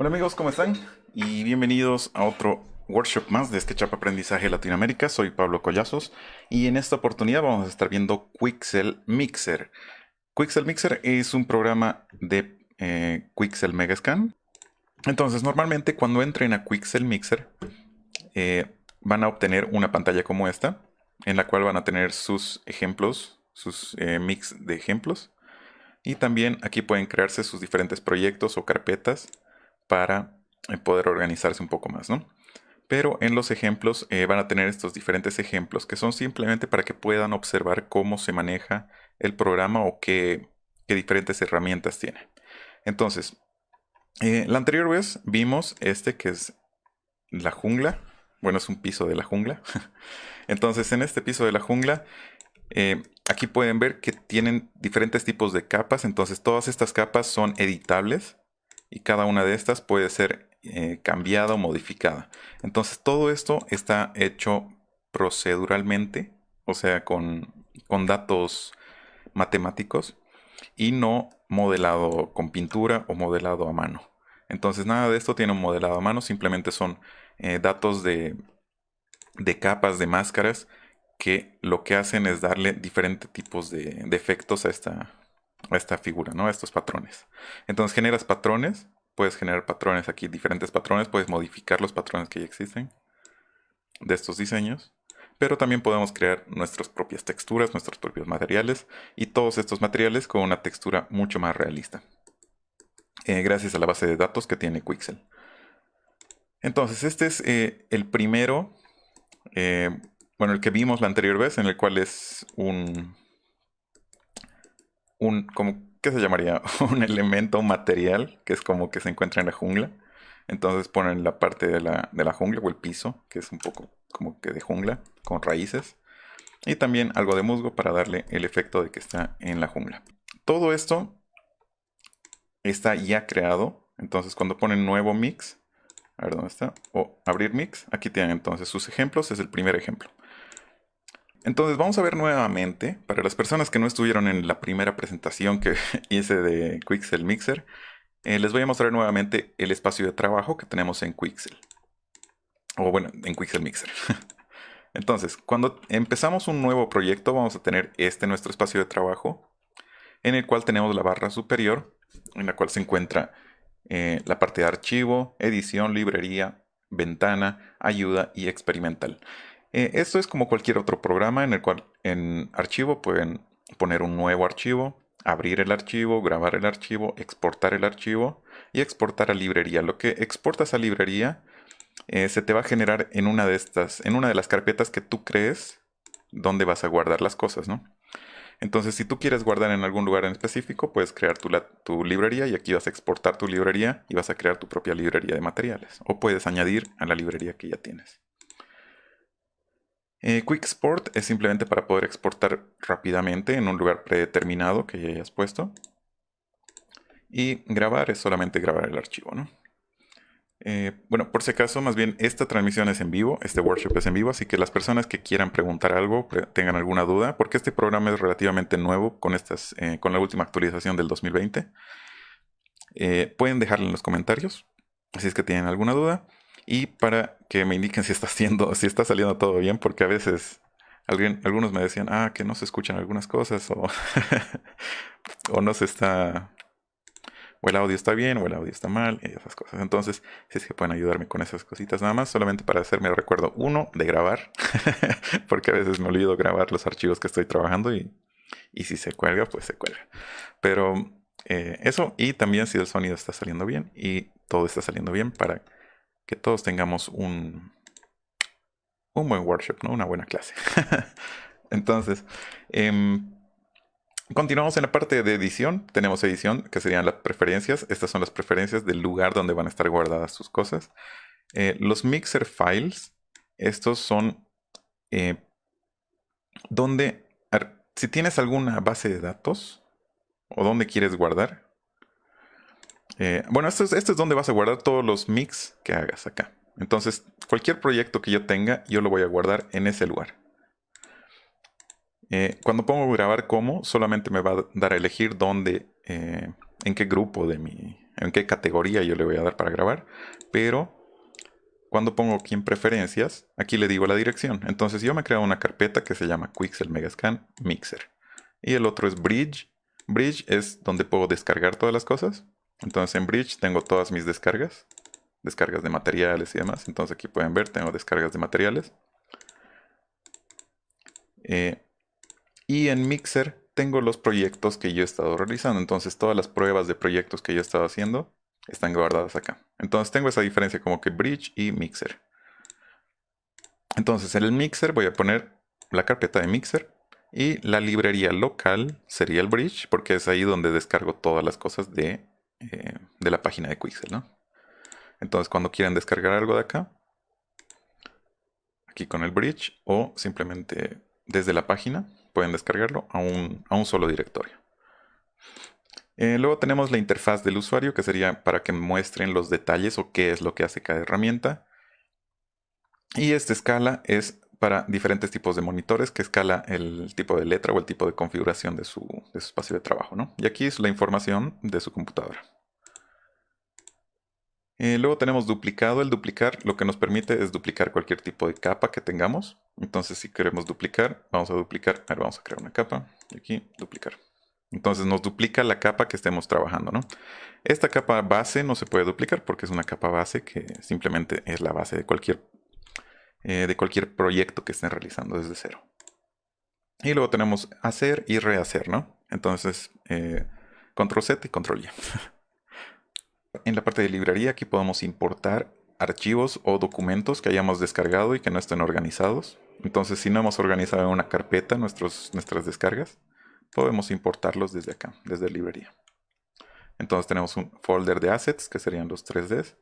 Hola amigos, ¿cómo están? Y bienvenidos a otro workshop más de SketchUp Aprendizaje Latinoamérica. Soy Pablo Collazos y en esta oportunidad vamos a estar viendo Quixel Mixer. Quixel Mixer es un programa de Quixel Megascan. Entonces, normalmente cuando entren a Quixel Mixer, van a obtener una pantalla como esta, en la cual van a tener sus ejemplos, sus mix de ejemplos. Y también aquí pueden crearse sus diferentes proyectos o carpetas para poder organizarse un poco más, ¿no? Pero en los ejemplos van a tener estos diferentes ejemplos que son simplemente para que puedan observar cómo se maneja el programa o qué diferentes herramientas tiene. Entonces, la anterior vez vimos este que es la jungla. Bueno, es un piso de la jungla. Entonces, en este piso de la jungla, aquí pueden ver que tienen diferentes tipos de capas. Entonces, todas estas capas son editables y cada una de estas puede ser cambiada o modificada. Entonces todo esto está hecho proceduralmente, o sea, con datos matemáticos y no modelado con pintura o modelado a mano. Entonces nada de esto tiene un modelado a mano, simplemente son datos de capas, de máscaras, que lo que hacen es darle diferentes tipos de efectos a esta figura, ¿no? A estos patrones. Entonces generas patrones, puedes generar patrones aquí, diferentes patrones, puedes modificar los patrones que ya existen de estos diseños, pero también podemos crear nuestras propias texturas, nuestros propios materiales y todos estos materiales con una textura mucho más realista, gracias a la base de datos que tiene Quixel. Entonces este es el primero, eh, bueno, el que vimos la anterior vez, en el cual es como, ¿qué se llamaría? Un elemento, un material, que es como que se encuentra en la jungla. Entonces ponen la parte de la jungla o el piso, que es un poco como que de jungla, con raíces. Y también algo de musgo para darle el efecto de que está en la jungla. Todo esto está ya creado. Entonces cuando ponen nuevo mix, a ver dónde está, o abrir mix, aquí tienen entonces sus ejemplos, es el primer ejemplo. Entonces vamos a ver nuevamente, para las personas que no estuvieron en la primera presentación que hice de Quixel Mixer, les voy a mostrar nuevamente el espacio de trabajo que tenemos en Quixel. O bueno, en Quixel Mixer. Entonces, cuando empezamos un nuevo proyecto, vamos a tener nuestro espacio de trabajo, en el cual tenemos la barra superior, en la cual se encuentra la parte de archivo, edición, librería, ventana, ayuda y experimental. Esto es como cualquier otro programa en el cual en archivo pueden poner un nuevo archivo, abrir el archivo, grabar el archivo, exportar el archivo y exportar a librería. Lo que exportas a librería se te va a generar en una de estas, en una de las carpetas que tú crees donde vas a guardar las cosas, ¿no? Entonces, si tú quieres guardar en algún lugar en específico, puedes crear tu librería y aquí vas a exportar tu librería y vas a crear tu propia librería de materiales. O puedes añadir a la librería que ya tienes. Quick Export es simplemente para poder exportar rápidamente en un lugar predeterminado que ya hayas puesto. Y grabar es solamente grabar el archivo, ¿no? Bueno, por si acaso, más bien esta transmisión es en vivo, este workshop es en vivo, así que las personas que quieran preguntar algo, tengan alguna duda, porque este programa es relativamente nuevo con la última actualización del 2020, pueden dejarlo en los comentarios, si es que tienen alguna duda, y para que me indiquen si está saliendo todo bien, porque a veces algunos me decían, que no se escuchan algunas cosas, o no se está o el audio está bien o el audio está mal y esas cosas. Entonces, si es que pueden ayudarme con esas cositas nada más, solamente para hacerme recuerdo, uno, de grabar, porque a veces me olvido grabar los archivos que estoy trabajando y si se cuelga, pues se cuelga. Pero eso, y también si el sonido está saliendo bien y todo está saliendo bien para que todos tengamos un buen workshop, ¿no? Una buena clase. Entonces, continuamos en la parte de edición. Tenemos edición, que serían las preferencias. Estas son las preferencias del lugar donde van a estar guardadas sus cosas. Los mixer files, estos son donde, si tienes alguna base de datos o donde quieres guardar. Bueno, esto es donde vas a guardar todos los mix que hagas acá. Entonces, cualquier proyecto que yo tenga, yo lo voy a guardar en ese lugar. Cuando pongo grabar como, solamente me va a dar a elegir dónde, en qué grupo de en qué categoría yo le voy a dar para grabar, pero cuando pongo aquí en preferencias, aquí le digo la dirección. Entonces yo me creo una carpeta que se llama Quixel Megascan Mixer. Y el otro es Bridge. Bridge es donde puedo descargar todas las cosas. Entonces en Bridge tengo todas mis descargas. Descargas de materiales y demás. Entonces aquí pueden ver, tengo descargas de materiales. Y en Mixer tengo los proyectos que yo he estado realizando. Entonces todas las pruebas de proyectos que yo he estado haciendo están guardadas acá. Entonces tengo esa diferencia como que Bridge y Mixer. Entonces en el Mixer voy a poner la carpeta de Mixer y la librería local sería el Bridge porque es ahí donde descargo todas las cosas de la página de Quixel, ¿no? Entonces cuando quieran descargar algo de acá, aquí con el Bridge o simplemente desde la página pueden descargarlo a un solo directorio. Luego tenemos la interfaz del usuario que sería para que muestren los detalles o qué es lo que hace cada herramienta. Y esta escala es para diferentes tipos de monitores que escala el tipo de letra o el tipo de configuración de su espacio de trabajo, ¿no? Y aquí es la información de su computadora. Luego tenemos duplicado. El duplicar lo que nos permite es duplicar cualquier tipo de capa que tengamos. Entonces si queremos duplicar, vamos a duplicar. Ahora vamos a crear una capa. Y aquí, duplicar. Entonces nos duplica la capa que estemos trabajando, ¿no? Esta capa base no se puede duplicar porque es una capa base que simplemente es la base de cualquier proyecto que estén realizando desde cero. Y luego tenemos hacer y rehacer, ¿no? Entonces, control Z y control Y. En la parte de librería aquí podemos importar archivos o documentos que hayamos descargado y que no estén organizados. Entonces, si no hemos organizado en una carpeta nuestras descargas, podemos importarlos desde acá, desde librería. Entonces tenemos un folder de assets, que serían los 3Ds.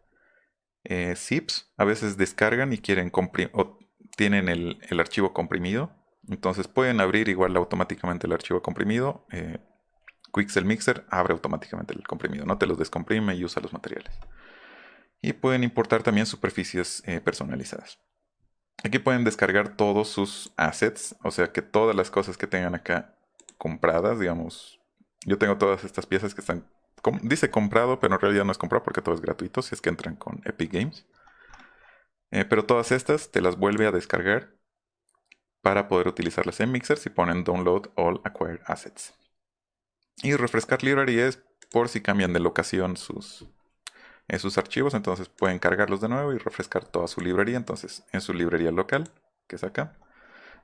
Zips, a veces descargan y quieren o tienen el archivo comprimido. Entonces pueden abrir igual automáticamente el archivo comprimido. Quixel Mixer abre automáticamente el comprimido, no te los descomprime y usa los materiales. Y pueden importar también superficies personalizadas. Aquí pueden descargar todos sus assets, o sea que todas las cosas que tengan acá compradas, digamos, yo tengo todas estas piezas que están, dice comprado, pero en realidad no es comprado porque todo es gratuito si es que entran con Epic Games. Pero todas estas te las vuelve a descargar para poder utilizarlas en Mixer si ponen Download All Acquired Assets. Y refrescar library es por si cambian de locación sus archivos, entonces pueden cargarlos de nuevo y refrescar toda su librería. Entonces en su librería local, que es acá,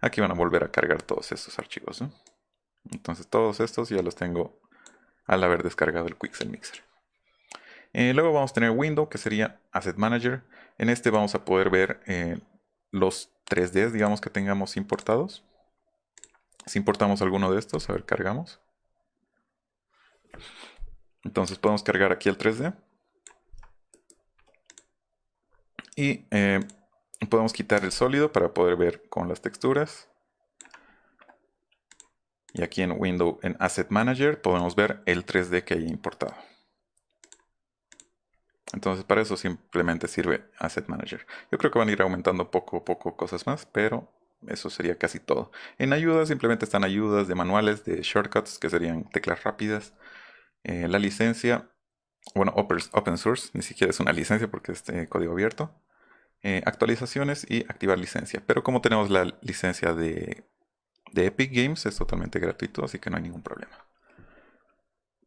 aquí van a volver a cargar todos estos archivos, ¿no? Entonces todos estos ya los tengo al haber descargado el Quixel Mixer. Luego vamos a tener Window, que sería Asset Manager. En este vamos a poder ver los 3Ds, digamos, que tengamos importados. Si importamos alguno de estos, a ver, cargamos. Entonces podemos cargar aquí el 3D. Y podemos quitar el sólido para poder ver con las texturas. Y aquí en Window, en Asset Manager, podemos ver el 3D que haya importado. Entonces para eso simplemente sirve Asset Manager. Yo creo que van a ir aumentando poco a poco cosas más, pero eso sería casi todo. En ayudas simplemente están ayudas de manuales, de shortcuts, que serían teclas rápidas. La licencia, bueno, open source, ni siquiera es una licencia porque es código abierto. Actualizaciones y activar licencia. Pero como tenemos la licencia de Epic Games, es totalmente gratuito, así que no hay ningún problema.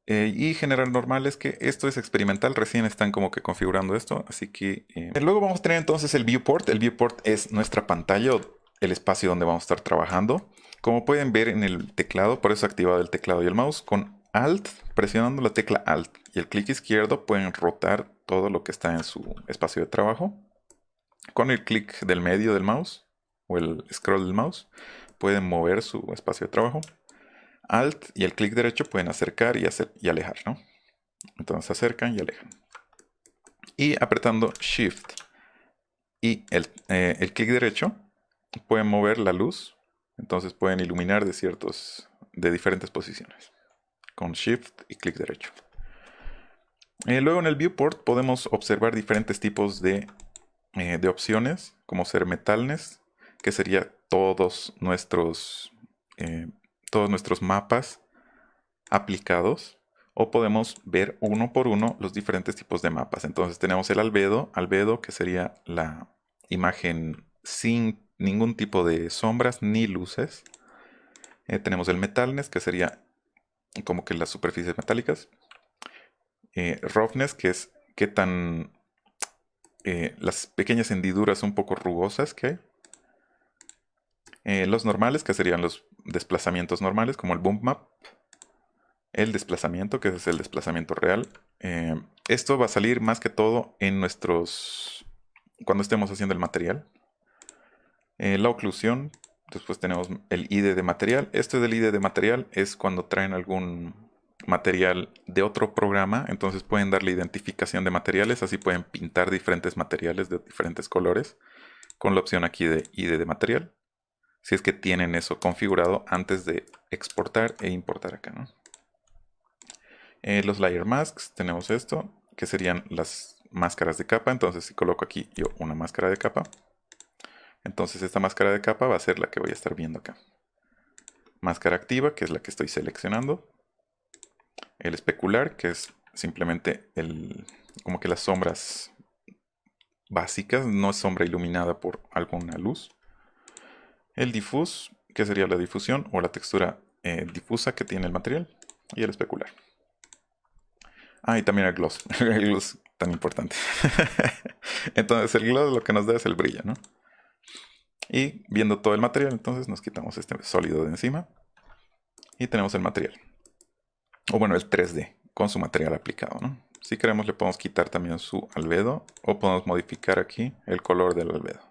Y general normal es que esto es experimental, recién están como que configurando esto, así que luego vamos a tener entonces el viewport. El viewport es nuestra pantalla o el espacio donde vamos a estar trabajando. Como pueden ver en el teclado, por eso he activado el teclado y el mouse, con Alt, presionando la tecla Alt y el clic izquierdo pueden rotar todo lo que está en su espacio de trabajo. Con el clic del medio del mouse o el scroll del mouse pueden mover su espacio de trabajo. Alt y el clic derecho pueden acercar y alejar, ¿no? Entonces acercan y alejan. Y apretando Shift y el clic derecho pueden mover la luz. Entonces pueden iluminar de diferentes posiciones. Con Shift y clic derecho. Luego en el viewport podemos observar diferentes tipos de opciones, como ser metalness, que sería todos nuestros mapas aplicados, o podemos ver uno por uno los diferentes tipos de mapas. Entonces tenemos el albedo que sería la imagen sin ningún tipo de sombras ni luces. Tenemos el metalness, que sería como que las superficies metálicas. Roughness, que es qué tan las pequeñas hendiduras un poco rugosas que hay. Los normales, que serían los desplazamientos normales, como el bump map. El desplazamiento, que es el desplazamiento real. Esto va a salir más que todo en cuando estemos haciendo el material. La oclusión, después tenemos el ID de material. Este del ID de material es cuando traen algún material de otro programa, entonces pueden darle identificación de materiales, así pueden pintar diferentes materiales de diferentes colores con la opción aquí de ID de material, si es que tienen eso configurado antes de exportar e importar acá, ¿no? Los layer masks, tenemos esto, que serían las máscaras de capa. Entonces si coloco aquí yo una máscara de capa, entonces esta máscara de capa va a ser la que voy a estar viendo acá. Máscara activa, que es la que estoy seleccionando. El especular, que es simplemente como que las sombras básicas, no es sombra iluminada por alguna luz. El diffuse, que sería la difusión o la textura difusa que tiene el material. Y el especular. Ah, y también el gloss. El gloss tan importante. Entonces el gloss lo que nos da es el brillo, ¿no? Y viendo todo el material, entonces nos quitamos este sólido de encima. Y tenemos el material. O bueno, el 3D con su material aplicado, ¿no? Si queremos le podemos quitar también su albedo. O podemos modificar aquí el color del albedo,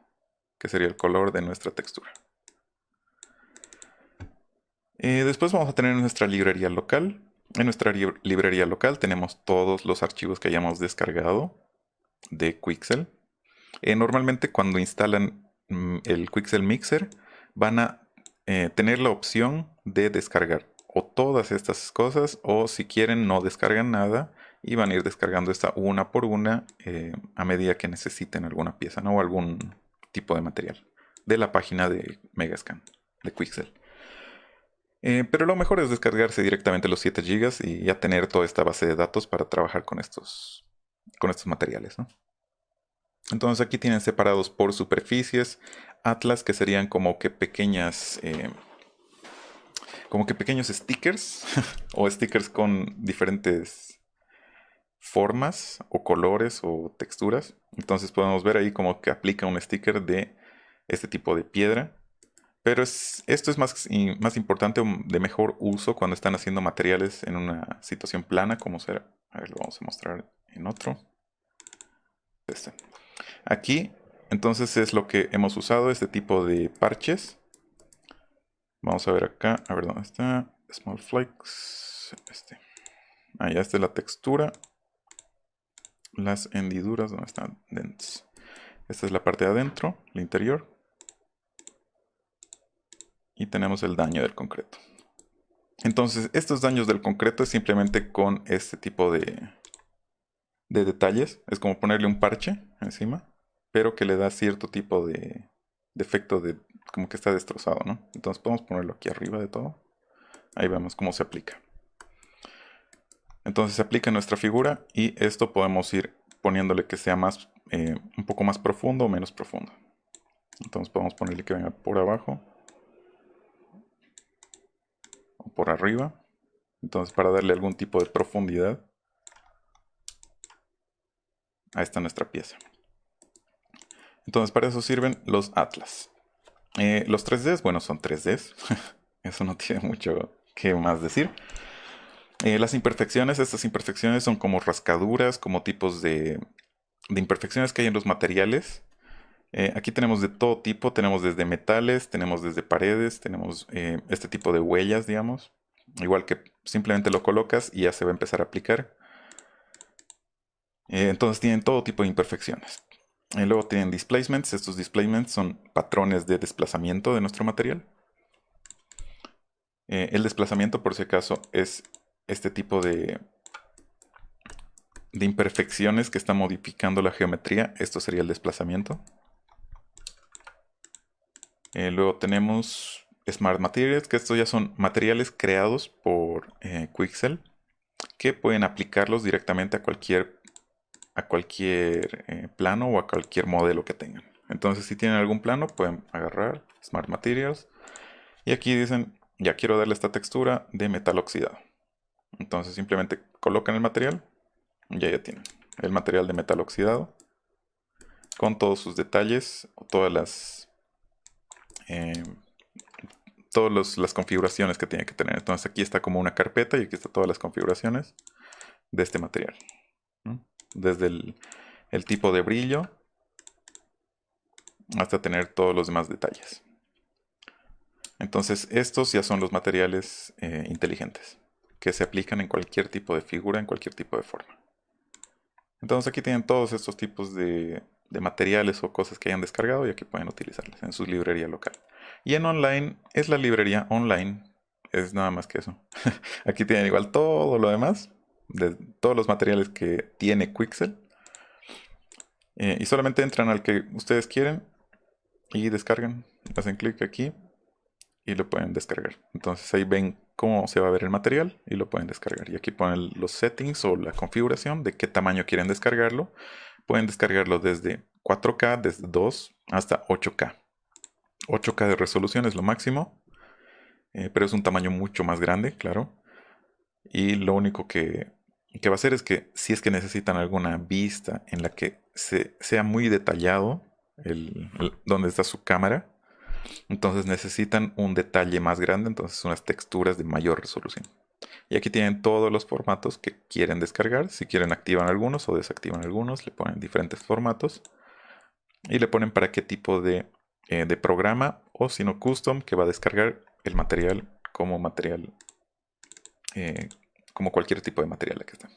que sería el color de nuestra textura. Después vamos a tener nuestra librería local. En nuestra librería local tenemos todos los archivos que hayamos descargado de Quixel. Normalmente cuando instalan el Quixel Mixer van a tener la opción de descargar o todas estas cosas, o si quieren no descargan nada y van a ir descargando esta una por una a medida que necesiten alguna pieza, ¿no? O algún tipo de material de la página de Megascan de Quixel. Pero lo mejor es descargarse directamente los 7 GB y ya tener toda esta base de datos para trabajar con estos materiales, ¿no? Entonces aquí tienen separados por superficies, atlas, que serían como que pequeños stickers o stickers con diferentes formas o colores o texturas. Entonces podemos ver ahí como que aplica un sticker de este tipo de piedra. Pero esto es más importante o de mejor uso cuando están haciendo materiales en una situación plana, como será. A ver, lo vamos a mostrar en otro. Este. Aquí, entonces es lo que hemos usado, este tipo de parches. Vamos a ver acá, a ver dónde está. Small flakes. Ya está la textura. Las hendiduras, ¿dónde están? Dents. Esta es la parte de adentro, el interior. Y tenemos el daño del concreto. Entonces, estos daños del concreto es simplemente con este tipo de detalles. Es como ponerle un parche encima, pero que le da cierto tipo de efecto de como que está destrozado, ¿no? Entonces podemos ponerlo aquí arriba de todo. Ahí vemos cómo se aplica. Entonces se aplica en nuestra figura y esto podemos ir poniéndole que sea un poco más profundo o menos profundo. Entonces podemos ponerle que venga por abajo o por arriba. Entonces para darle algún tipo de profundidad a esta nuestra pieza. Entonces para eso sirven los atlas. Los 3Ds, bueno, son 3Ds. Eso no tiene mucho que más decir. Las imperfecciones, estas imperfecciones son como rascaduras, como tipos de imperfecciones que hay en los materiales. Aquí tenemos de todo tipo, tenemos desde metales, tenemos desde paredes, tenemos este tipo de huellas, digamos. Igual que simplemente lo colocas y ya se va a empezar a aplicar. Entonces tienen todo tipo de imperfecciones. Luego tienen displacements. Estos displacements son patrones de desplazamiento de nuestro material. El desplazamiento, por si acaso, es este tipo de imperfecciones que está modificando la geometría. Esto sería el desplazamiento. Luego tenemos Smart Materials, que estos ya son materiales creados por Quixel, que pueden aplicarlos directamente a cualquier plano o a cualquier modelo que tengan. Entonces, si tienen algún plano, pueden agarrar Smart Materials y aquí dicen, ya quiero darle esta textura de metal oxidado. Entonces, simplemente colocan el material y ya tienen el material de metal oxidado con todos sus detalles o eh, todas las configuraciones que tiene que tener. Entonces, aquí está como una carpeta y aquí están todas las configuraciones de este material, ¿no? Desde el tipo de brillo hasta tener todos los demás detalles. Entonces estos ya son los materiales inteligentes que se aplican en cualquier tipo de figura, en cualquier tipo de forma. Entonces aquí tienen todos estos tipos de materiales o cosas que hayan descargado y aquí pueden utilizarlas en su librería local. Y en online es la librería online, es nada más que eso. Aquí tienen igual todo lo demás, de todos los materiales que tiene Quixel. Y solamente entran al que ustedes quieren y descargan, hacen clic aquí y lo pueden descargar. Entonces ahí ven cómo se va a ver el material y lo pueden descargar. Y aquí ponen los settings o la configuración de qué tamaño quieren descargarlo. Pueden descargarlo desde 4K, desde 2 hasta 8K. 8K de resolución es lo máximo, pero es un tamaño mucho más grande, claro. Y lo único que va a hacer es que si es que necesitan alguna vista en la que sea muy detallado donde está su cámara, entonces necesitan un detalle más grande, entonces unas texturas de mayor resolución. Y aquí tienen todos los formatos que quieren descargar. Si quieren activan algunos o desactivan algunos, le ponen diferentes formatos y le ponen para qué tipo de programa o si no custom que va a descargar el material eh, como cualquier tipo de material aquí está.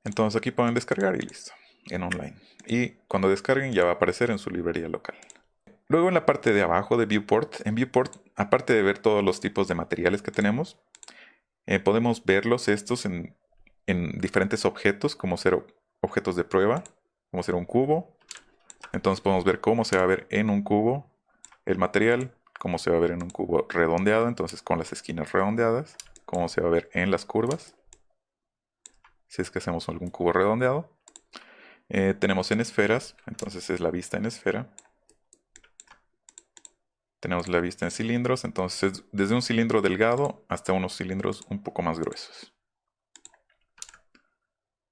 Entonces aquí pueden descargar y listo, en online. Y cuando descarguen ya va a aparecer en su librería local. Luego en la parte de abajo de Viewport, en Viewport, aparte de ver todos los tipos de materiales que tenemos, podemos verlos estos en diferentes objetos, como ser objetos de prueba, como ser un cubo. Entonces podemos ver cómo se va a ver en un cubo el material, cómo se va a ver en un cubo redondeado, entonces con las esquinas redondeadas, cómo se va a ver en las curvas, si es que hacemos algún cubo redondeado. Tenemos en esferas, entonces es la vista en esfera. Tenemos la vista en cilindros, entonces desde un cilindro delgado hasta unos cilindros un poco más gruesos.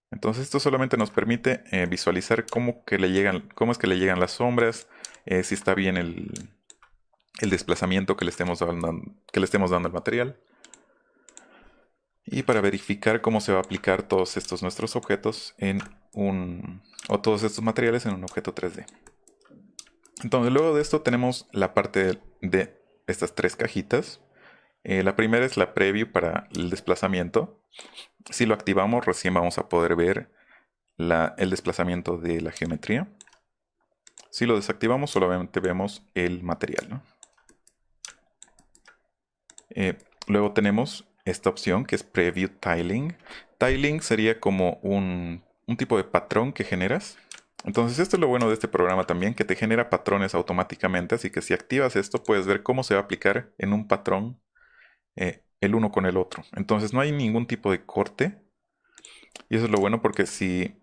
Entonces esto solamente nos permite visualizar cómo es que le llegan las sombras, si está bien el desplazamiento que le estemos dando al material. Y para verificar cómo se va a aplicar todos estos nuestros objetos o todos estos materiales en un objeto 3D. Entonces luego de esto tenemos la parte de estas tres cajitas. La primera es la preview para el desplazamiento. Si lo activamos recién vamos a poder ver el desplazamiento de la geometría. Si lo desactivamos solamente vemos el material, ¿no? Luego tenemos esta opción que es Preview Tiling. Tiling sería como un tipo de patrón que generas. Entonces esto es lo bueno de este programa también, que te genera patrones automáticamente, así que si activas esto puedes ver cómo se va a aplicar en un patrón el uno con el otro. Entonces no hay ningún tipo de corte y eso es lo bueno porque si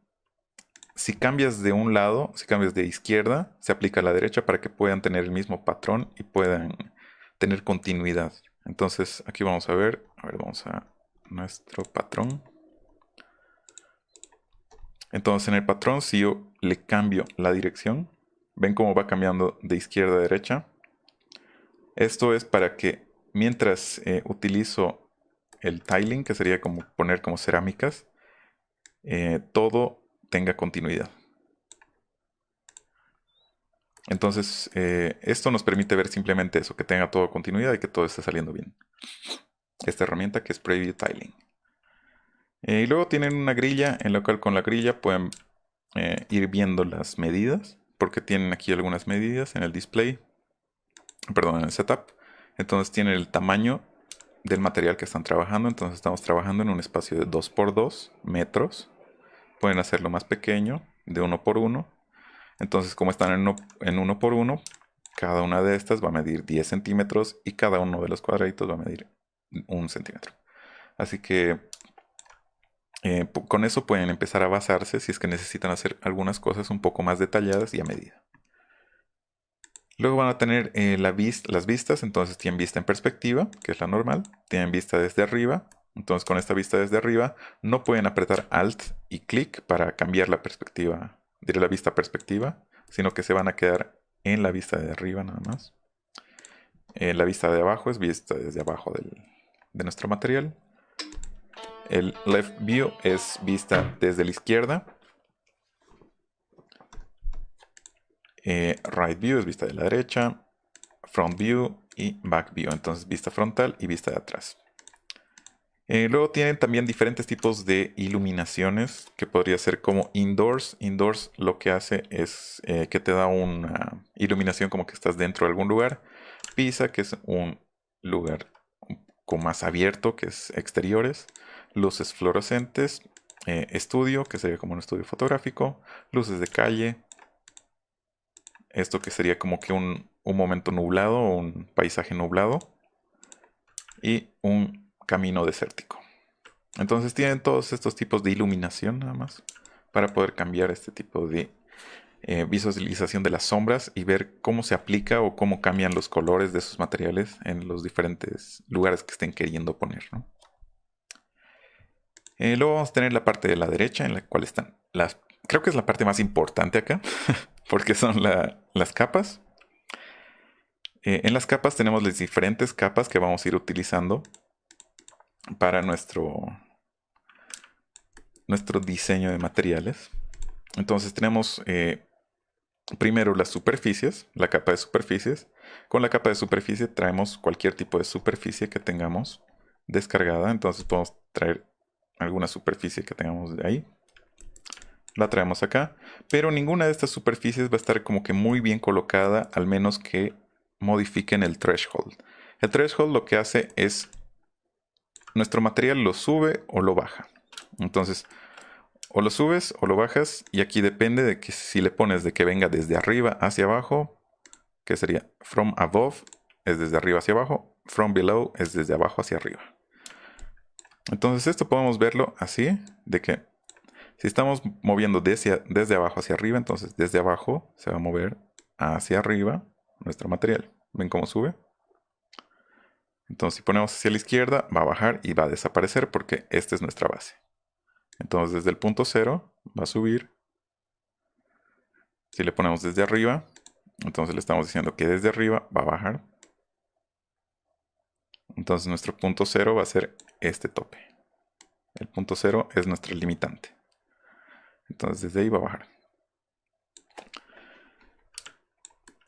cambias de un lado, si cambias de izquierda, se aplica a la derecha para que puedan tener el mismo patrón y puedan tener continuidad. Entonces aquí vamos a ver, vamos a nuestro patrón. Entonces en el patrón, si yo le cambio la dirección, ven cómo va cambiando de izquierda a derecha. Esto es para que mientras utilizo el tiling, que sería como poner como cerámicas, todo tenga continuidad. Entonces esto nos permite ver simplemente eso, que tenga todo continuidad y que todo esté saliendo bien. Esta herramienta que es Preview Tiling. Y luego tienen una grilla en la cual con la grilla pueden ir viendo las medidas, porque tienen aquí algunas medidas en el display, perdón, en el setup. Entonces tienen el tamaño del material que están trabajando. Entonces estamos trabajando en un espacio de 2x2 metros. Pueden hacerlo más pequeño, de 1x1. Entonces como están en 1x1, cada una de estas va a medir 10 centímetros y cada uno de los cuadraditos va a medir 1 centímetro. Así que con eso pueden empezar a basarse si es que necesitan hacer algunas cosas un poco más detalladas y a medida. Luego van a tener las vistas, entonces tienen vista en perspectiva, que es la normal, tienen vista desde arriba, entonces con esta vista desde arriba no pueden apretar Alt y clic para cambiar la perspectiva, diré la vista perspectiva, sino que se van a quedar en la vista de arriba nada más. La vista de abajo es vista desde abajo de nuestro material. El left view es vista desde la izquierda. Right view es vista de la derecha. Front view y back view. Entonces vista frontal y vista de atrás. Luego tienen también diferentes tipos de iluminaciones que podría ser como indoors. Indoors lo que hace es que te da una iluminación como que estás dentro de algún lugar. Pisa, que es un lugar un poco más abierto, que es exteriores. Luces fluorescentes. Estudio, que sería como un estudio fotográfico. Luces de calle. Esto que sería como que un momento nublado o un paisaje nublado. Y un camino desértico. Entonces tienen todos estos tipos de iluminación nada más para poder cambiar este tipo de visualización de las sombras y ver cómo se aplica o cómo cambian los colores de esos materiales en los diferentes lugares que estén queriendo poner, ¿no? Luego vamos a tener la parte de la derecha en la cual están creo que es la parte más importante acá porque son las capas. En las capas tenemos las diferentes capas que vamos a ir utilizando para nuestro diseño de materiales. Entonces tenemos primero las superficies, la capa de superficies. Con la capa de superficie traemos cualquier tipo de superficie que tengamos descargada. Entonces podemos traer alguna superficie que tengamos de ahí. La traemos acá. Pero ninguna de estas superficies va a estar como que muy bien colocada, al menos que modifiquen el threshold. El threshold lo que hace es nuestro material lo sube o lo baja. Entonces, o lo subes o lo bajas, y aquí depende de que si le pones de que venga desde arriba hacia abajo, que sería from above, es desde arriba hacia abajo, from below es desde abajo hacia arriba. Entonces esto podemos verlo así, de que si estamos moviendo desde abajo hacia arriba, entonces desde abajo se va a mover hacia arriba nuestro material. ¿Ven cómo sube? Entonces si ponemos hacia la izquierda, va a bajar y va a desaparecer porque esta es nuestra base. Entonces desde el punto 0 va a subir. Si le ponemos desde arriba, entonces le estamos diciendo que desde arriba va a bajar. Entonces nuestro punto 0 va a ser este tope. El punto 0 es nuestra limitante. Entonces desde ahí va a bajar.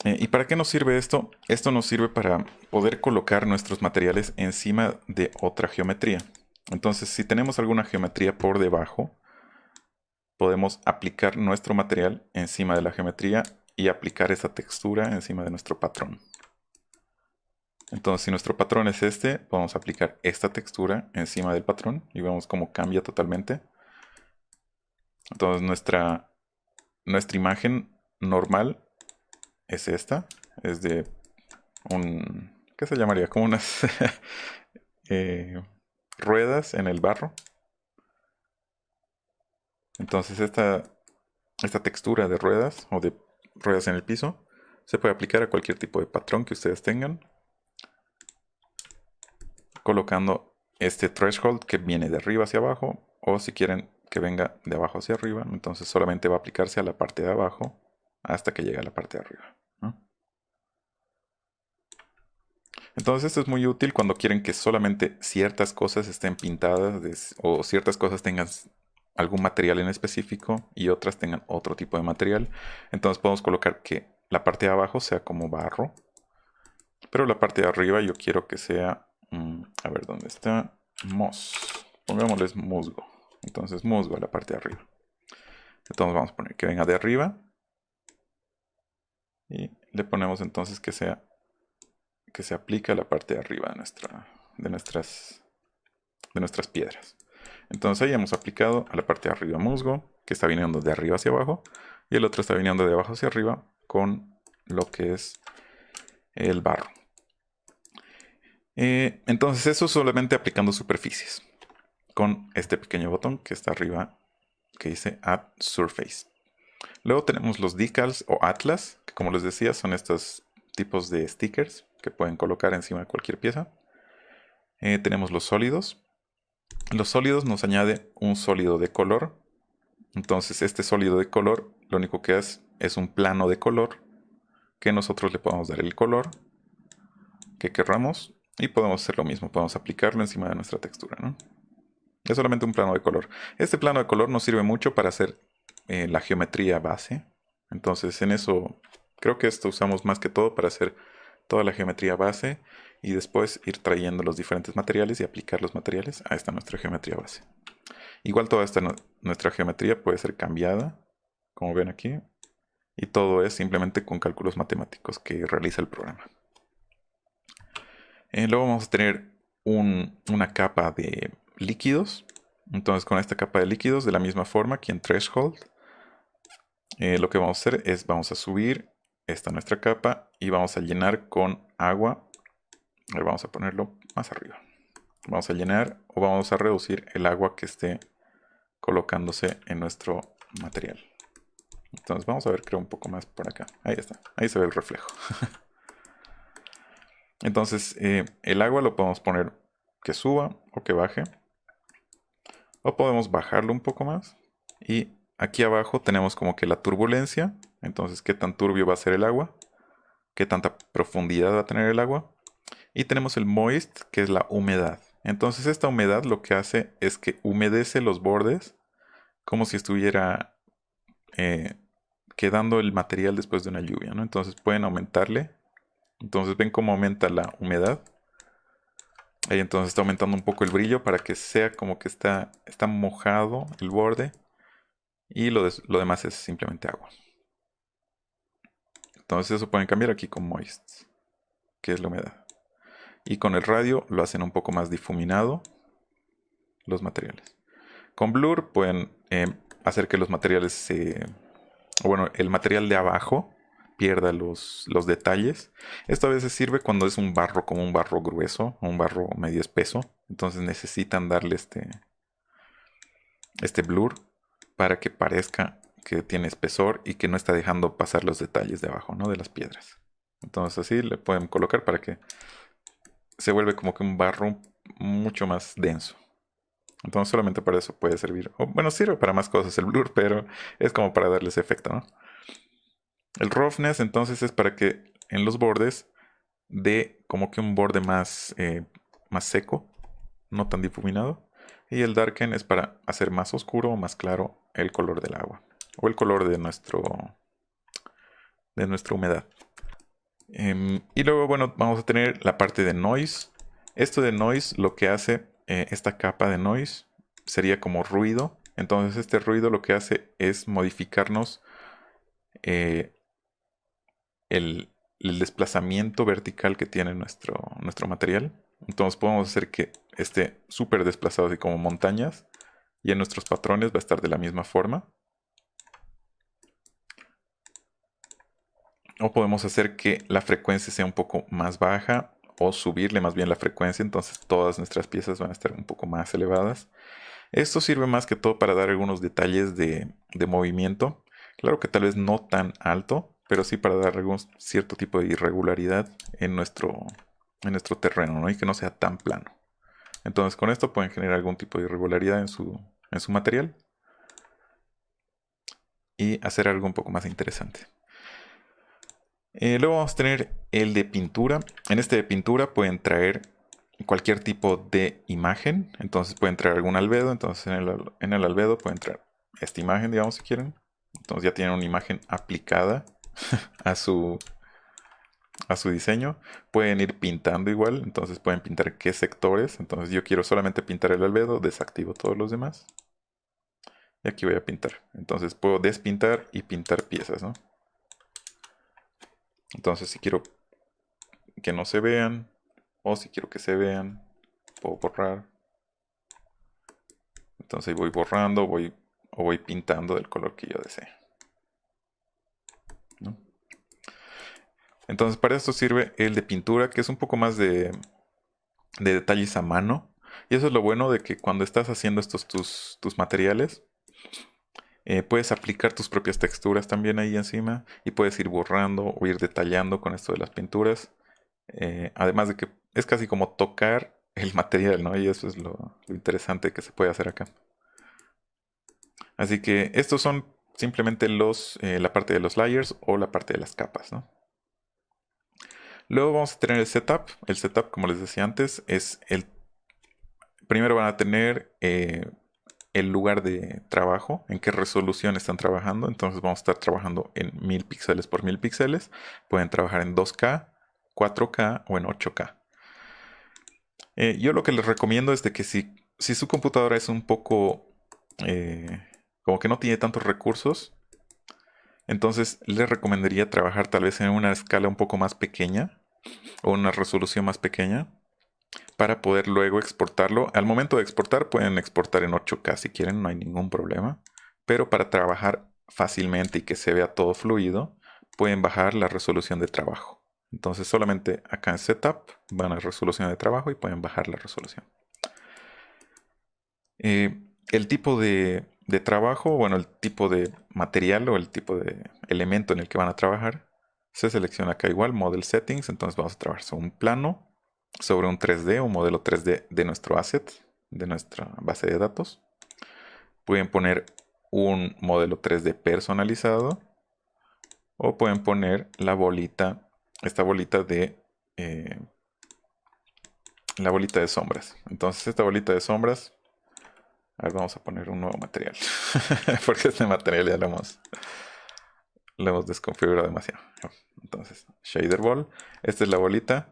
¿Y para qué nos sirve esto? Esto nos sirve para poder colocar nuestros materiales encima de otra geometría. Entonces si tenemos alguna geometría por debajo, podemos aplicar nuestro material encima de la geometría y aplicar esa textura encima de nuestro patrón. Entonces si nuestro patrón es este, podemos aplicar esta textura encima del patrón y vemos cómo cambia totalmente. Entonces nuestra imagen normal es esta, es de ¿qué se llamaría? Como unas ruedas en el barro. Entonces esta textura de ruedas o de ruedas en el piso se puede aplicar a cualquier tipo de patrón que ustedes tengan, colocando este threshold que viene de arriba hacia abajo, o si quieren que venga de abajo hacia arriba, entonces solamente va a aplicarse a la parte de abajo hasta que llegue a la parte de arriba, ¿no? Entonces esto es muy útil cuando quieren que solamente ciertas cosas estén pintadas o ciertas cosas tengan algún material en específico y otras tengan otro tipo de material. Entonces podemos colocar que la parte de abajo sea como barro, pero la parte de arriba yo quiero que sea, a ver dónde está, moss, pongámosles musgo. Entonces musgo a la parte de arriba. Entonces vamos a poner que venga de arriba y le ponemos entonces que se aplique a la parte de arriba de nuestras piedras. Entonces ahí hemos aplicado a la parte de arriba musgo, que está viniendo de arriba hacia abajo, y el otro está viniendo de abajo hacia arriba con lo que es el barro. Entonces eso solamente aplicando superficies. con este pequeño botón que está arriba que dice Add Surface. Luego tenemos los decals o atlas, que como les decía son estos tipos de stickers que pueden colocar encima de cualquier pieza. Tenemos los sólidos. Los sólidos nos añade un sólido de color. Entonces este sólido de color lo único que es un plano de color que nosotros le podemos dar el color que querramos y podemos hacer lo mismo, podemos aplicarlo encima de nuestra textura, ¿no? Es solamente un plano de color. Este plano de color nos sirve mucho para hacer la geometría base. Entonces en eso creo que esto usamos más que todo para hacer toda la geometría base y después ir trayendo los diferentes materiales y aplicar los materiales a esta nuestra geometría base. Igual toda esta nuestra geometría puede ser cambiada, como ven aquí, y todo es simplemente con cálculos matemáticos que realiza el programa. Luego vamos a tener una capa de líquidos. Entonces con esta capa de líquidos, de la misma forma aquí en Threshold, lo que vamos a hacer es vamos a subir esta nuestra capa y vamos a llenar con agua. A ver, vamos a ponerlo más arriba. Vamos a llenar o vamos a reducir el agua que esté colocándose en nuestro material. Entonces vamos a ver, creo un poco más por acá. Ahí está, ahí se ve el reflejo. Entonces el agua lo podemos poner que suba o que baje. O podemos bajarlo un poco más. Y aquí abajo tenemos como que la turbulencia. Entonces qué tan turbio va a ser el agua. Qué tanta profundidad va a tener el agua. Y tenemos el moist, que es la humedad. Entonces esta humedad lo que hace es que humedece los bordes como si estuviera quedando el material después de una lluvia, ¿no? Entonces pueden aumentarle. Entonces ven cómo aumenta la humedad. Ahí entonces está aumentando un poco el brillo para que sea como que está mojado el borde. Y lo demás es simplemente agua. Entonces eso pueden cambiar aquí con moist, que es la humedad. Y con el radio lo hacen un poco más difuminado los materiales. Con blur pueden hacer que los materiales bueno, el material de abajo pierda los detalles. Esto a veces sirve cuando es un barro como un barro grueso o un barro medio espeso. Entonces necesitan darle este blur para que parezca que tiene espesor y que no está dejando pasar los detalles de abajo, ¿no? De las piedras. Entonces así le pueden colocar para que se vuelve como que un barro mucho más denso. Entonces solamente para eso puede servir. O, bueno, sirve para más cosas el blur, pero es como para darles efecto, ¿no? El roughness entonces es para que en los bordes dé como que un borde más seco, no tan difuminado. Y el darken es para hacer más oscuro o más claro el color del agua. O el color de nuestra humedad. Y luego, bueno, vamos a tener la parte de noise. Esto de noise lo que hace, esta capa de noise, sería como ruido. Entonces este ruido lo que hace es modificarnos eh, el desplazamiento vertical que tiene nuestro material. Entonces podemos hacer que esté súper desplazado, así como montañas. Y en nuestros patrones va a estar de la misma forma. O podemos hacer que la frecuencia sea un poco más baja o subirle más bien la frecuencia, entonces todas nuestras piezas van a estar un poco más elevadas. Esto sirve más que todo para dar algunos detalles de movimiento. Claro que tal vez no tan alto, pero sí para dar algún cierto tipo de irregularidad en nuestro terreno, ¿no? Y que no sea tan plano. Entonces con esto pueden generar algún tipo de irregularidad en su material y hacer algo un poco más interesante. Luego vamos a tener el de pintura. En este de pintura pueden traer cualquier tipo de imagen. Entonces pueden traer algún albedo. Entonces en el albedo pueden traer esta imagen, digamos, si quieren. Entonces ya tienen una imagen aplicada a su diseño. Pueden ir pintando igual. Entonces pueden pintar qué sectores. Entonces yo quiero solamente pintar el albedo. Desactivo todos los demás. Y aquí voy a pintar. Entonces puedo despintar y pintar piezas, ¿no? Entonces si quiero que no se vean, o si quiero que se vean, puedo borrar. Entonces voy borrando o voy pintando del color que yo desee, ¿no? Entonces para esto sirve el de pintura, que es un poco más de detalles a mano. Y eso es lo bueno de que cuando estás haciendo estos tus materiales, puedes aplicar tus propias texturas también ahí encima y puedes ir borrando o ir detallando con esto de las pinturas. Además de que es casi como tocar el material, ¿no? Y eso es lo interesante que se puede hacer acá. Así que estos son simplemente la parte de los layers o la parte de las capas, ¿no? Luego vamos a tener el setup. El setup, como les decía antes, es el... Primero van a tener el lugar de trabajo, en qué resolución están trabajando. Entonces vamos a estar trabajando en 1000 píxeles por 1000 píxeles. Pueden trabajar en 2K, 4K o en 8K. Yo lo que les recomiendo es de que si su computadora es un poco como que no tiene tantos recursos, entonces les recomendaría trabajar tal vez en una escala un poco más pequeña o una resolución más pequeña para poder luego exportarlo. Al momento de exportar pueden exportar en 8K si quieren, no hay ningún problema. Pero para trabajar fácilmente y que se vea todo fluido, pueden bajar la resolución de trabajo. Entonces solamente acá en Setup van a resolución de trabajo y pueden bajar la resolución. El tipo de trabajo, bueno, el tipo de material o el tipo de elemento en el que van a trabajar, se selecciona acá igual, Model Settings. Entonces vamos a trabajar sobre un plano, sobre un 3D, un modelo 3D de nuestro asset, de nuestra base de datos. Pueden poner un modelo 3D personalizado o pueden poner la bolita, esta bolita la bolita de sombras. Entonces esta bolita de sombras, a ver, vamos a poner un nuevo material, porque este material ya lo hemos desconfigurado demasiado. Entonces, Shader Ball, esta es la bolita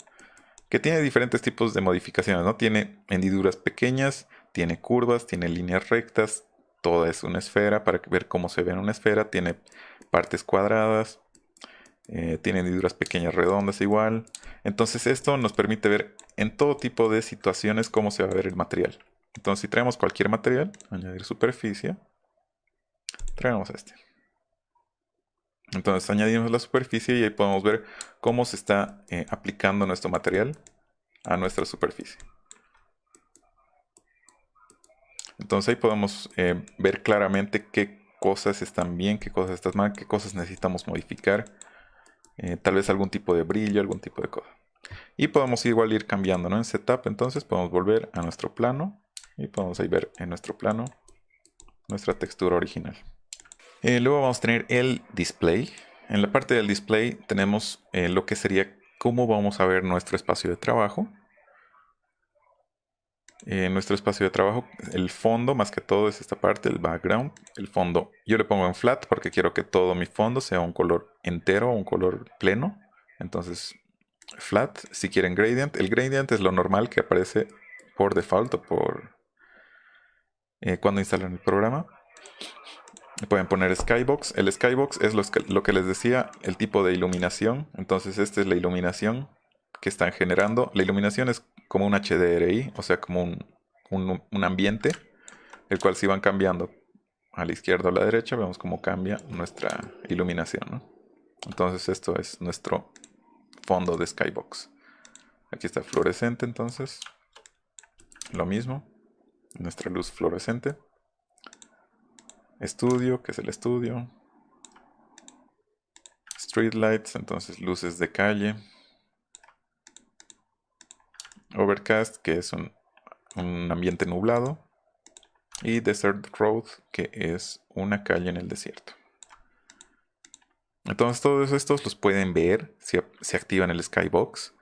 que tiene diferentes tipos de modificaciones, ¿no? Tiene hendiduras pequeñas, tiene curvas, tiene líneas rectas, toda es una esfera para ver cómo se ve en una esfera, tiene partes cuadradas, tiene hendiduras pequeñas redondas igual. Entonces esto nos permite ver en todo tipo de situaciones cómo se va a ver el material. Entonces si traemos cualquier material, añadir superficie, traemos este. Entonces añadimos la superficie y ahí podemos ver cómo se está aplicando nuestro material a nuestra superficie. Entonces ahí podemos ver claramente qué cosas están bien, qué cosas están mal, qué cosas necesitamos modificar. Tal vez algún tipo de brillo, algún tipo de cosa. Y podemos igual ir cambiando, ¿no? En Setup entonces podemos volver a nuestro plano y podemos ahí ver en nuestro plano nuestra textura original. Luego vamos a tener el display. En la parte del display tenemos lo que sería cómo vamos a ver nuestro espacio de trabajo. Nuestro espacio de trabajo, el fondo más que todo es esta parte, el background. El fondo yo le pongo en flat porque quiero que todo mi fondo sea un color entero, un color pleno. Entonces flat. Si quieren gradient, el gradient es lo normal que aparece por default o por cuando instalan el programa. Pueden poner skybox. El skybox es lo que les decía, el tipo de iluminación. Entonces esta es la iluminación que están generando. La iluminación es como un HDRI, o sea, como un ambiente, el cual si van cambiando a la izquierda o a la derecha, vemos cómo cambia nuestra iluminación, ¿no? Entonces esto es nuestro fondo de skybox. Aquí está fluorescente, entonces lo mismo, nuestra luz fluorescente. Estudio, que es el estudio. Street lights, entonces luces de calle. Overcast, que es un ambiente nublado. Y Desert Road, que es una calle en el desierto. Entonces todos estos los pueden ver si se activan el skybox.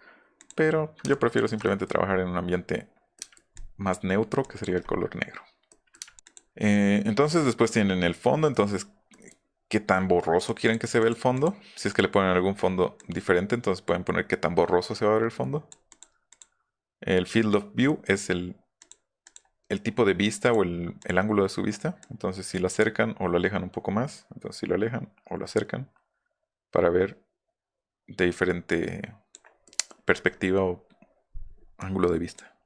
Pero yo prefiero simplemente trabajar en un ambiente más neutro, que sería el color negro. Entonces después tienen el fondo. Entonces, ¿qué tan borroso quieren que se vea el fondo? Si es que le ponen algún fondo diferente, entonces pueden poner qué tan borroso se va a ver el fondo. El field of view es el tipo de vista o el ángulo de su vista. Entonces si lo acercan o lo alejan un poco más. Entonces si lo alejan o lo acercan para ver de diferente perspectiva o ángulo de vista.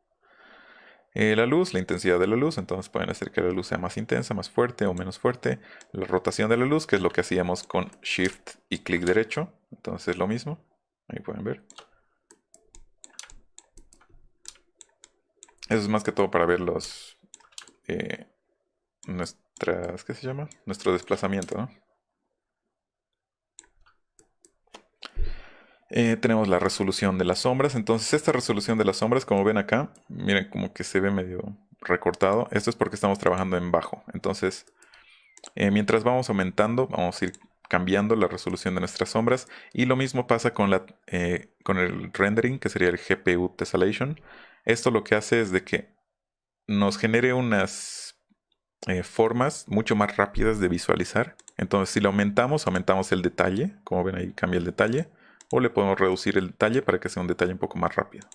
La luz, la intensidad de la luz, entonces pueden hacer que la luz sea más intensa, más fuerte o menos fuerte. La rotación de la luz, que es lo que hacíamos con Shift y clic derecho, entonces lo mismo, ahí pueden ver. Eso es más que todo para ver los nuestras, ¿qué se llama? Nuestro desplazamiento, ¿no? Tenemos la resolución de las sombras. Entonces, esta resolución de las sombras, como ven acá, miren como que se ve medio recortado. Esto es porque estamos trabajando en bajo. Entonces, mientras vamos aumentando, vamos a ir cambiando la resolución de nuestras sombras. Y lo mismo pasa con el rendering, que sería el GPU Tessellation. Esto lo que hace es de que nos genere unas formas mucho más rápidas de visualizar. Entonces, si lo aumentamos, aumentamos el detalle. Como ven ahí, cambia el detalle. O le podemos reducir el detalle para que sea un detalle un poco más rápido.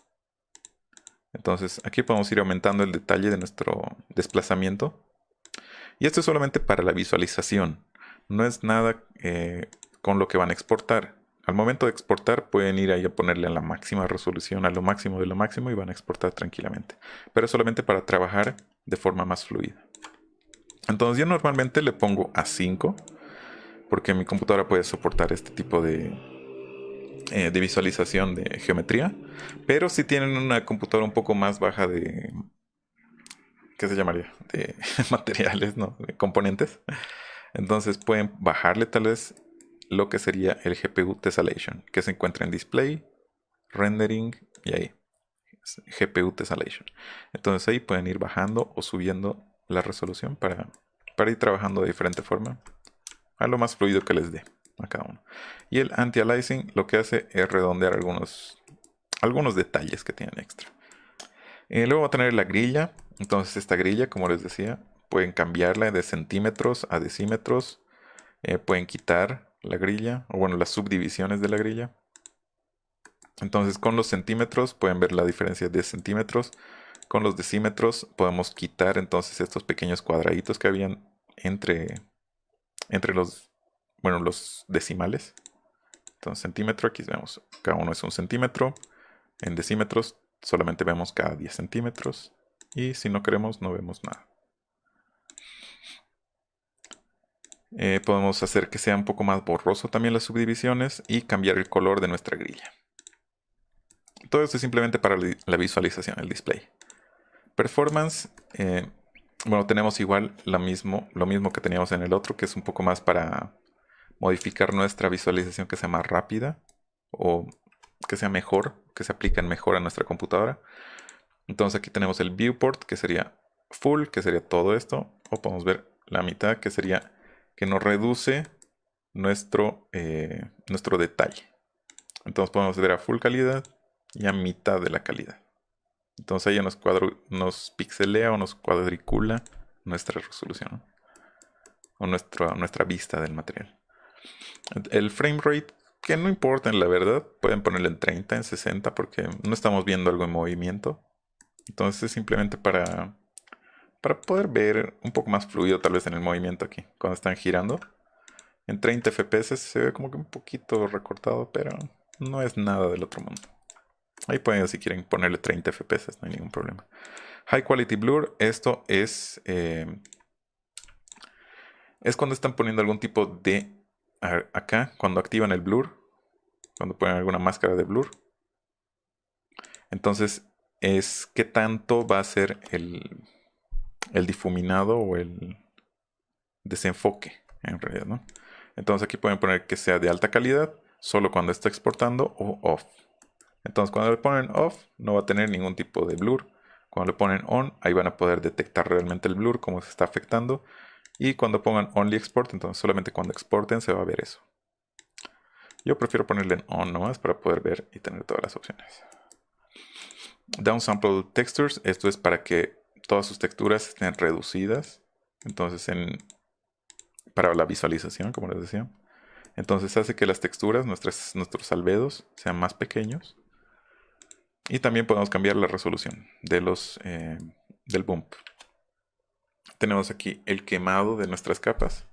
Entonces, aquí podemos ir aumentando el detalle de nuestro desplazamiento. Y esto es solamente para la visualización. No es nada con lo que van a exportar. Al momento de exportar pueden ir ahí a ponerle a la máxima resolución, a lo máximo de lo máximo y van a exportar tranquilamente. Pero es solamente para trabajar de forma más fluida. Entonces yo normalmente le pongo a 5 porque mi computadora puede soportar este tipo de visualización de geometría. Pero si tienen una computadora un poco más baja de... ¿Qué se llamaría? De materiales, ¿no? De componentes. Entonces pueden bajarle tal vez lo que sería el GPU Tessellation, que se encuentra en Display, Rendering y ahí. GPU Tessellation. Entonces ahí pueden ir bajando o subiendo la resolución para ir trabajando de diferente forma a lo más fluido que les dé a cada uno. Y el anti-aliasing lo que hace es redondear algunos detalles que tienen extra. Luego va a tener la grilla. Entonces esta grilla, como les decía, pueden cambiarla de centímetros a decímetros. Pueden quitar la grilla, o bueno, las subdivisiones de la grilla. Entonces con los centímetros pueden ver la diferencia de centímetros. Con los decímetros podemos quitar entonces estos pequeños cuadraditos que habían entre los decimales. Entonces centímetro, aquí vemos, cada uno es un centímetro. En decímetros solamente vemos cada 10 centímetros. Y si no queremos, no vemos nada. Podemos hacer que sea un poco más borroso también las subdivisiones y cambiar el color de nuestra grilla. Todo esto es simplemente para la visualización, el display. Performance, bueno, tenemos igual lo mismo que teníamos en el otro, que es un poco más para modificar nuestra visualización que sea más rápida o que sea mejor, que se apliquen mejor a nuestra computadora. Entonces aquí tenemos el viewport, que sería full, que sería todo esto, o podemos ver la mitad, que sería que nos reduce nuestro detalle. Entonces podemos ver a full calidad y a mitad de la calidad. Entonces ella nos pixelea o nos cuadricula nuestra resolución, ¿no? O nuestra vista del material. El frame rate, que no importa en la verdad, pueden ponerle en 30, en 60, porque no estamos viendo algo en movimiento. Entonces es simplemente para poder ver un poco más fluido tal vez en el movimiento aquí, cuando están girando. En 30 FPS se ve como que un poquito recortado, pero no es nada del otro mundo. Ahí pueden, si quieren, ponerle 30 FPS, no hay ningún problema. High Quality Blur, esto es cuando están poniendo algún tipo de... Acá, cuando activan el blur, cuando ponen alguna máscara de blur. Entonces, es qué tanto va a ser el difuminado o el desenfoque, en realidad, ¿no? Entonces aquí pueden poner que sea de alta calidad, solo cuando está exportando o off. Entonces cuando le ponen off no va a tener ningún tipo de blur. Cuando le ponen on, ahí van a poder detectar realmente el blur, cómo se está afectando. Y cuando pongan only export, entonces solamente cuando exporten se va a ver eso. Yo prefiero ponerle en on nomás para poder ver y tener todas las opciones. Downsample textures, esto es para que todas sus texturas estén reducidas. Entonces para la visualización, como les decía. Entonces hace que las texturas, nuestros albedos, sean más pequeños. Y también podemos cambiar la resolución del bump. Tenemos aquí el quemado de nuestras capas.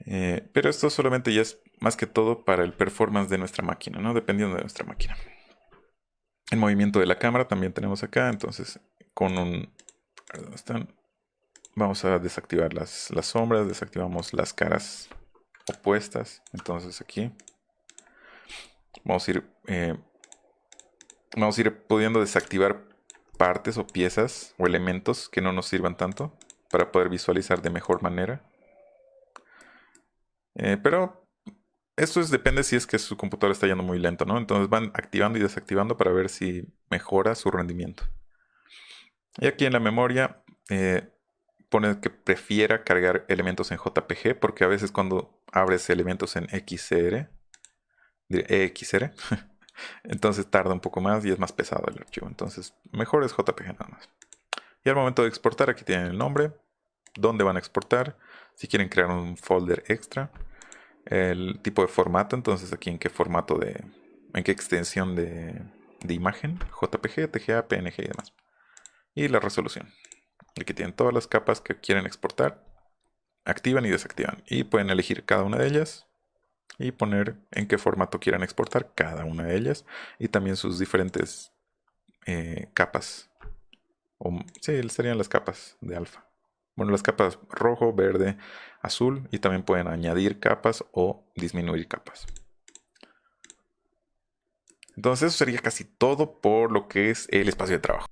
Pero esto solamente ya es más que todo para el performance de nuestra máquina, ¿no? Dependiendo de nuestra máquina. El movimiento de la cámara también tenemos acá. Entonces, ¿dónde están? Vamos a desactivar las sombras. Desactivamos las caras opuestas. Entonces aquí vamos a ir pudiendo desactivar partes o piezas o elementos que no nos sirvan tanto para poder visualizar de mejor manera. Pero depende si es que su computadora está yendo muy lento, ¿no? Entonces van activando y desactivando para ver si mejora su rendimiento. Y aquí en la memoria pone que prefiera cargar elementos en JPG porque a veces cuando abres elementos en XR, EXR, entonces tarda un poco más y es más pesado el archivo. Entonces mejor es JPG nada más. Y al momento de exportar aquí tienen el nombre, dónde van a exportar, si quieren crear un folder extra, el tipo de formato, entonces aquí en qué formato en qué extensión de imagen, JPG, TGA, PNG y demás. Y la resolución. Aquí tienen todas las capas que quieren exportar, activan y desactivan. Y pueden elegir cada una de ellas y poner en qué formato quieran exportar cada una de ellas y también sus diferentes capas. Sí, serían las capas de alfa. Bueno, las capas rojo, verde, azul y también pueden añadir capas o disminuir capas. Entonces eso sería casi todo por lo que es el espacio de trabajo.